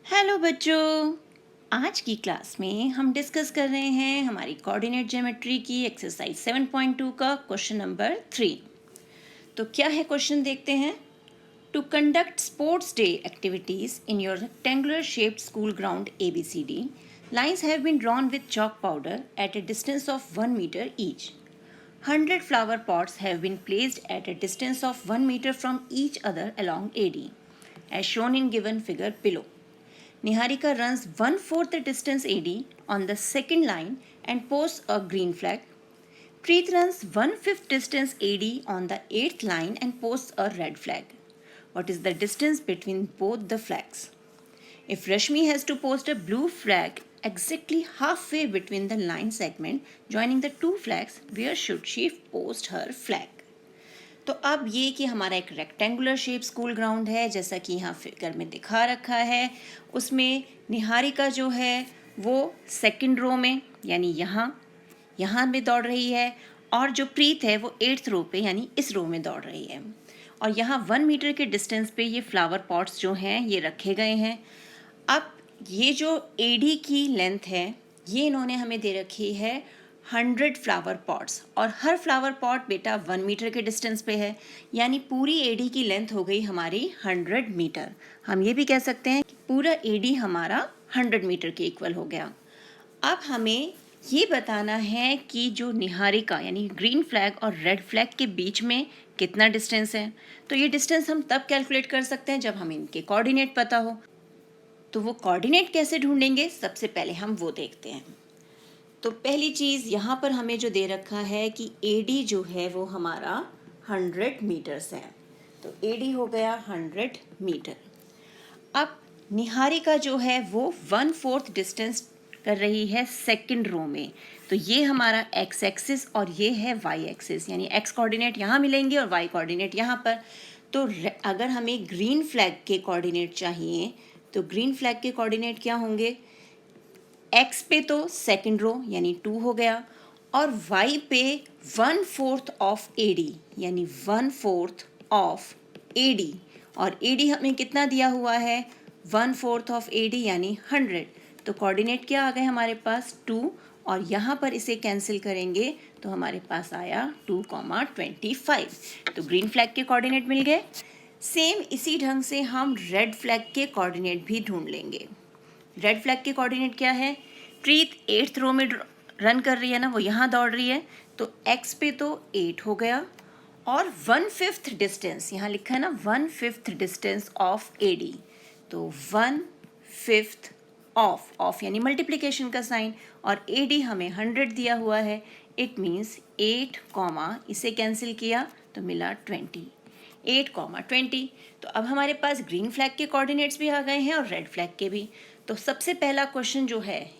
Hello बच्चों। आज की क्लास में हम डिस्कस कर रहे हैं हमारी कोऑर्डिनेट ज्योमेट्री की एक्सरसाइज 7.2 का क्वेश्चन नंबर 3। तो क्या है क्वेश्चन, देखते हैं। To conduct sports day activities in your rectangular shaped school ground ABCD, lines have been drawn with chalk powder at a distance of 1 meter each. 100 flower pots have been placed at a distance of 1 meter from each other along AD, as shown in given figure below. Niharika runs 1/4 the distance AD on the second line and posts a green flag. Preet runs 1/5 distance AD on the 8th line and posts a red flag. What is the distance between both the flags? If Rashmi has to post a blue flag exactly halfway between the line segment joining the two flags, where should she post her flag? तो अब ये कि हमारा एक rectangular shape school ground है, जैसा कि यहाँ फिगर में दिखा रखा है। उसमें निहारिका जो है वो सेकंड रो में यानी यहाँ में दौड़ रही है, और जो प्रीत है वो 8th रो पे यानी इस रो में दौड़ रही है। और यहाँ 1 मीटर के डिस्टेंस पे ये फ्लावर पॉट्स जो हैं ये रखे गए हैं। अब ये जो AD की लेंथ है ये इन्होंने हमें दे रखी है 100 फ्लावर पॉट्स, और हर फ्लावर पॉट बेटा 1 मीटर के डिस्टेंस पे है, यानी पूरी AD की लेंथ हो गई हमारी 100 मीटर। हम ये भी कह सकते हैं कि पूरा AD हमारा 100 मीटर के इक्वल हो गया। अब हमें ये बताना है कि जो निहारिका यानी ग्रीन फ्लैग और रेड फ्लैग के बीच में कितना डिस्टेंस है। तो ये डिस्टेंस हम तब कैलकुलेट कर सकते हैं जब हमें इनके कोऑर्डिनेट पता हो। तो वो कोऑर्डिनेट कैसे ढूंढेंगे, सबसे पहले हम वो देखते हैं। तो पहली चीज़ यहाँ पर हमें जो दे रखा है कि AD जो है वो हमारा 100 मीटर्स है। तो AD हो गया 100 मीटर। अब निहारिका जो है वो 1/4 डिस्टेंस कर रही है सेकंड रो में। तो ये हमारा x एक्सिस और ये है y एक्सिस, यानी x कोऑर्डिनेट यहाँ मिलेंगे और y कोऑर्डिनेट यहाँ पर। तो अगर हमें ग्रीन फ्लैग के कोऑर्डिनेट चाहिए तो ग्रीन फ्लैग के कोऑर्डिनेट क्या होंगे? x पे तो सेकंड रो यानी 2 हो गया, और y पे 1/4 ऑफ AD यानी 1/4 ऑफ AD, और AD हमें कितना दिया हुआ है? 1/4 ऑफ AD यानी 100। तो कोऑर्डिनेट क्या आ गए हमारे पास? 2, और यहाँ पर इसे कैंसिल करेंगे तो हमारे पास आया 2,25। तो ग्रीन फ्लैग के कोऑर्डिनेट मिल गए। सेम इसी ढंग से हम रेड फ्लैग के कोऑर्डिनेट भी ढूंढ लेंगे। रेड फ्लैग के कोऑर्डिनेट क्या है? प्रीत 8th रो में रन कर रही है ना, वो यहाँ दौड़ रही है। तो x पे तो 8 हो गया, और 1/5 डिस्टेंस यहाँ लिखा है ना, 1/5 डिस्टेंस ऑफ AD। तो 1/5 ऑफ यानी मल्टीप्लिकेशन का साइन, और AD हमें 100 दिया हुआ है। इट मीन्स 8 कॉमा इसे कैंसिल किया तो मिला 20। 8,20। तो अब हमारे पास ग्रीन फ्लैग के कोऑर्डिनेट्स भी आ गए हैं और रेड फ्लैग के भी। तो सबसे पहला क्वेश्चन जो है,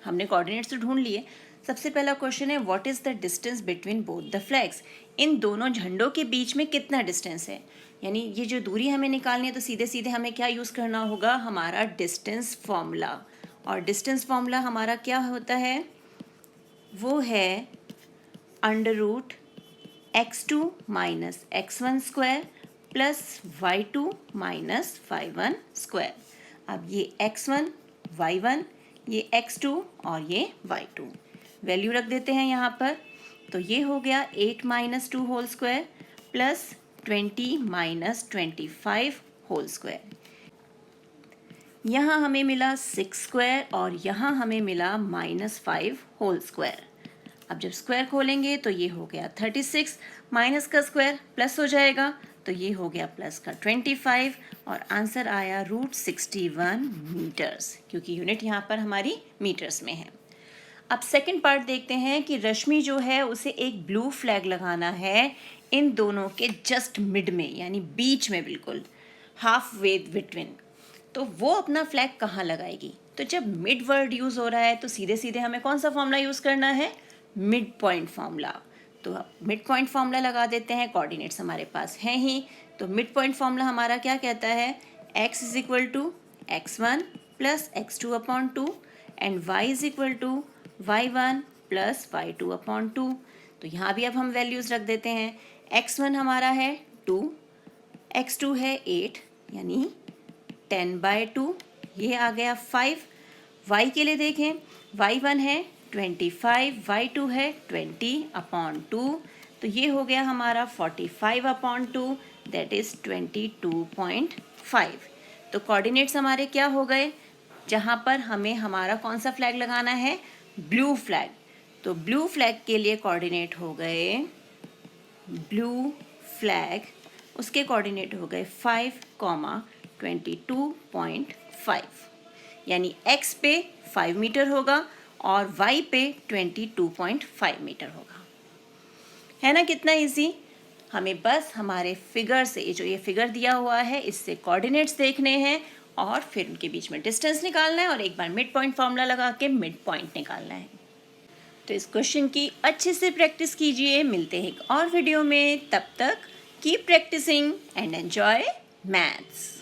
हमने कोऑर्डिनेट्स तो ढूंढ लिए। सबसे पहला क्वेश्चन है what is the distance between both the flags? इन दोनों झंडों के बीच में कितना डिस्टेंस है? यानी ये जो दूरी हमें निकालनी है तो सीधे सीधे हमें क्या यूज़ करना होगा? हमारा डिस्टेंस फॉर्मूला। और डिस्टेंस फॉर्मूला हमारा क्या होता है? वो है √x2 minus x1 square plus y2 minus y1 square. अब ये x1 y1, ये x2 और ये y2 वैल्यू रख देते हैं यहाँ पर। तो ये हो गया 8 minus 2 whole square plus 20 minus 25 whole square. यहाँ हमें मिला 6 स्क्वायर और यहाँ हमें मिला -5 होल स्क्वायर। अब जब स्क्वायर खोलेंगे तो ये हो गया 36, माइनस का स्क्वायर प्लस हो जाएगा तो ये हो गया प्लस का 25, और आंसर आया √61 मीटर्स, क्योंकि यूनिट यहाँ पर हमारी मीटर्स में है। अब सेकंड पार्ट देखते हैं कि रश्मि जो है उसे एक ब्लू फ्लैग लगाना है इन दोनों के जस्ट मिड में, यानी बीच में, बिल्कुल हाफ वे बिटवीन। तो वो अपना फ्लैग कहाँ लगाएगी? तो जब मिड वर्ड यूज़ हो रहा है तो सीधे सीधे हमें कौन सा फॉर्मूला यूज़ करना है? Mid point formula. तो मिड पॉइंट फार्मूला लगा देते हैं, कोऑर्डिनेट्स हमारे पास हैं ही। तो मिड पॉइंट फार्मूला हमारा क्या कहता है? x = x1 plus x2/2 and y = y1 plus y2/2। तो यहाँ भी अब हम वैल्यूज़ रख देते हैं। x1 हमारा है 2, x2 है 8 यानी 10/2, ये आ गया 5। y के लिए देखें, y1 है 25, y2 है 20/2, तो ये हो गया हमारा 45/2, दैट इज़ 22.5। तो कोऑर्डिनेट्स हमारे क्या हो गए, जहाँ पर हमें हमारा कौन सा फ्लैग लगाना है, ब्लू फ्लैग। तो ब्लू फ्लैग के लिए कोऑर्डिनेट हो गए, ब्लू फ्लैग, उसके कोऑर्डिनेट हो गए 5,22.5, यानी x पे 5 मीटर होगा और y पे 22.5 मीटर होगा। है ना कितना इजी। हमें बस हमारे फिगर से, जो ये फिगर दिया हुआ है, इससे कोऑर्डिनेट्स देखने हैं और फिर उनके बीच में डिस्टेंस निकालना है और एक बार मिड पॉइंट फॉर्मूला लगा के मिड पॉइंट निकालना है। तो इस क्वेश्चन की अच्छे से प्रैक्टिस कीजिए। मिलते हैं एक और वीडियो में, तब तक keep practising and enjoy maths.